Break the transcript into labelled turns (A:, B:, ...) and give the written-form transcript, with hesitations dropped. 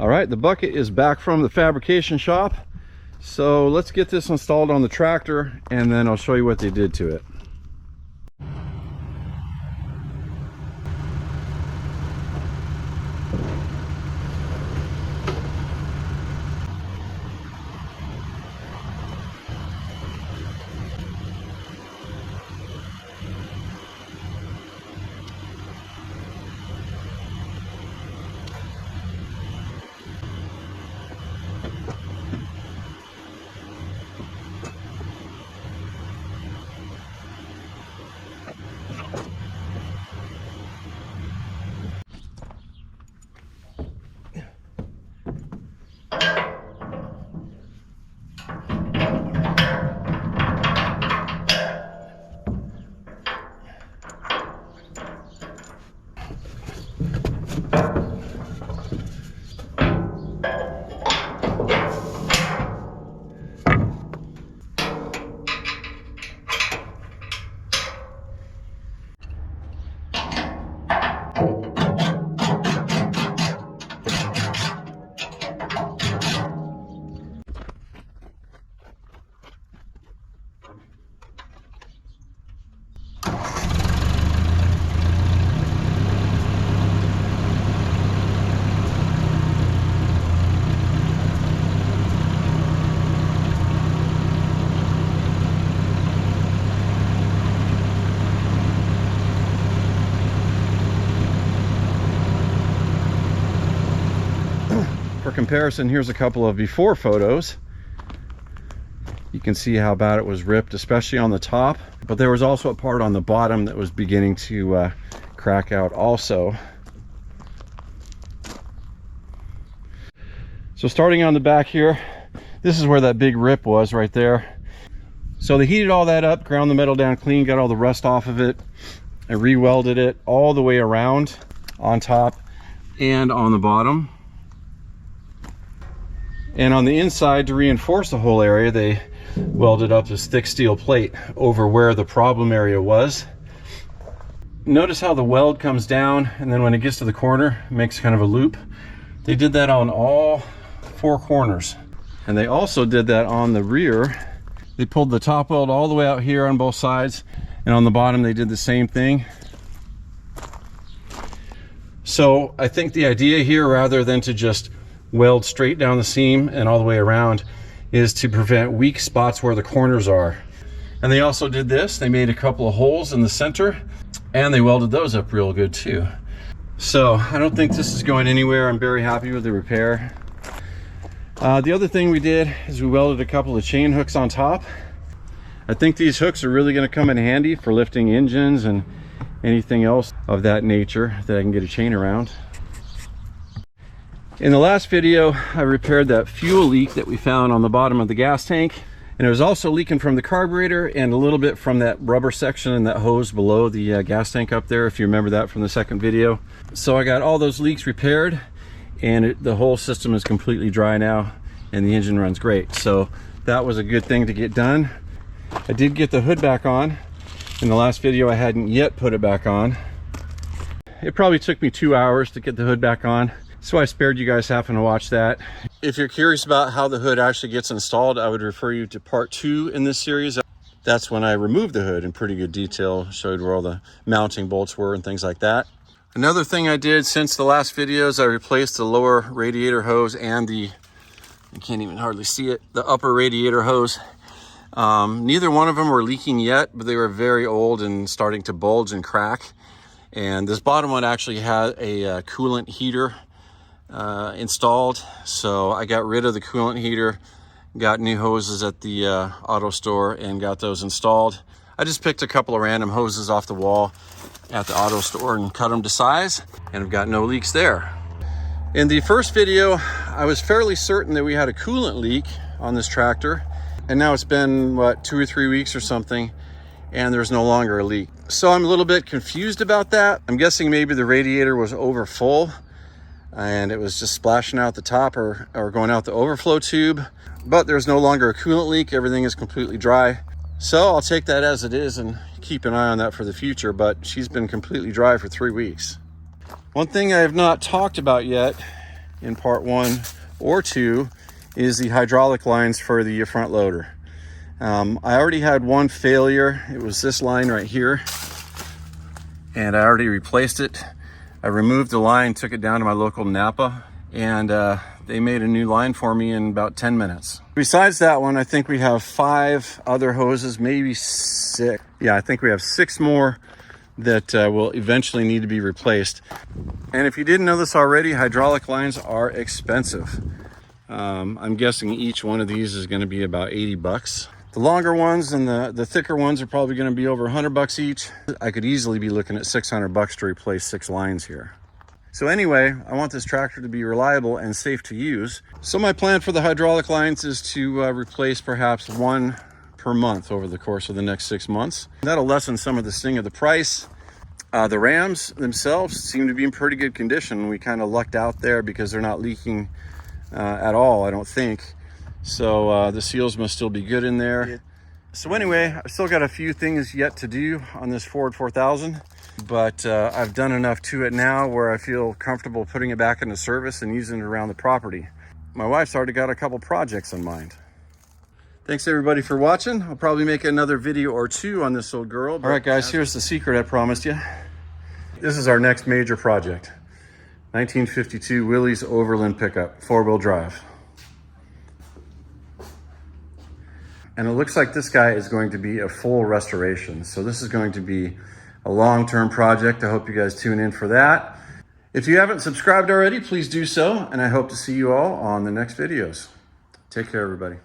A: All right, the bucket is back from the fabrication shop. So let's get this installed on the tractor and then I'll show you what they did to it. For comparison, here's a couple of before photos. You can see how bad it was ripped, especially on the top, but there was also a part on the bottom that was beginning to crack out also. So starting on the back here, this is where that big rip was right there. So they heated all that up, ground the metal down clean, got all the rust off of it, and re-welded it all the way around on top and on the bottom. And on the inside, to reinforce the whole area, they welded up this thick steel plate over where the problem area was. Notice how the weld comes down, and then when it gets to the corner, it makes kind of a loop. They did that on all four corners. And they also did that on the rear. They pulled the top weld all the way out here on both sides, and on the bottom they did the same thing. So I think the idea here, rather than to just weld straight down the seam and all the way around, is to prevent weak spots where the corners are. And they also did this. They made a couple of holes in the center and they welded those up real good too. So I don't think this is going anywhere. I'm very happy with the repair. The other thing we did is we welded a couple of chain hooks on top. I think these hooks are really going to come in handy for lifting engines and anything else of that nature that I can get a chain around. In the last video, I repaired that fuel leak that we found on the bottom of the gas tank, and it was also leaking from the carburetor and a little bit from that rubber section and that hose below the gas tank up there, if you remember that from the second video. So I got all those leaks repaired, and the whole system is completely dry now and the engine runs great. So that was a good thing to get done. I did get the hood back on. In the last video, I hadn't yet put it back on. It probably took me 2 hours to get the hood back on, so I spared you guys having to watch that. If you're curious about how the hood actually gets installed, I would refer you to part 2 in this series. That's when I removed the hood in pretty good detail, showed where all the mounting bolts were and things like that. Another thing I did since the last videos, I replaced the lower radiator hose and the, you can't even hardly see it, the upper radiator hose. Neither one of them were leaking yet, but they were very old and starting to bulge and crack. And this bottom one actually had a coolant heater installed, so I got rid of the coolant heater, got new hoses at the auto store and got those installed. I just picked a couple of random hoses off the wall at the auto store and cut them to size, and I've got no leaks there. In the first video, I was fairly certain that we had a coolant leak on this tractor, and now it's been, what, 2 or 3 weeks or something, and there's no longer a leak. So I'm a little bit confused about that. I'm guessing maybe the radiator was over full and it was just splashing out the top or going out the overflow tube, but there's no longer a coolant leak. Everything is completely dry. So I'll take that as it is and keep an eye on that for the future, but she's been completely dry for 3 weeks. One thing I have not talked about yet in part 1 or 2 is the hydraulic lines for the front loader. I already had one failure. It was this line right here, and I already replaced it. I removed the line, took it down to my local Napa, and they made a new line for me in about 10 minutes. Besides that one, I think we have 5 other hoses, maybe 6. Yeah, I think we have 6 more that will eventually need to be replaced. And if you didn't know this already, hydraulic lines are expensive. I'm guessing each one of these is going to be about 80 bucks. The longer ones and the thicker ones are probably going to be over 100 bucks each. I could easily be looking at 600 bucks to replace 6 lines here. So anyway, I want this tractor to be reliable and safe to use. So my plan for the hydraulic lines is to replace perhaps 1 per month over the course of the next 6 months. That'll lessen some of the sting of the price. The rams themselves seem to be in pretty good condition. We kind of lucked out there because they're not leaking at all, I don't think. So the seals must still be good in there. So anyway, I've still got a few things yet to do on this Ford 4000, but I've done enough to it now where I feel comfortable putting it back into service and using it around the property. My wife's already got a couple projects in mind. Thanks everybody for watching. I'll probably make another video or 2 on this old girl. All right guys, here's the secret I promised you. This is our next major project. 1952 Willys Overland pickup, 4-wheel drive. And it looks like this guy is going to be a full restoration. So this is going to be a long-term project. I hope you guys tune in for that. If you haven't subscribed already, please do so. And I hope to see you all on the next videos. Take care, everybody.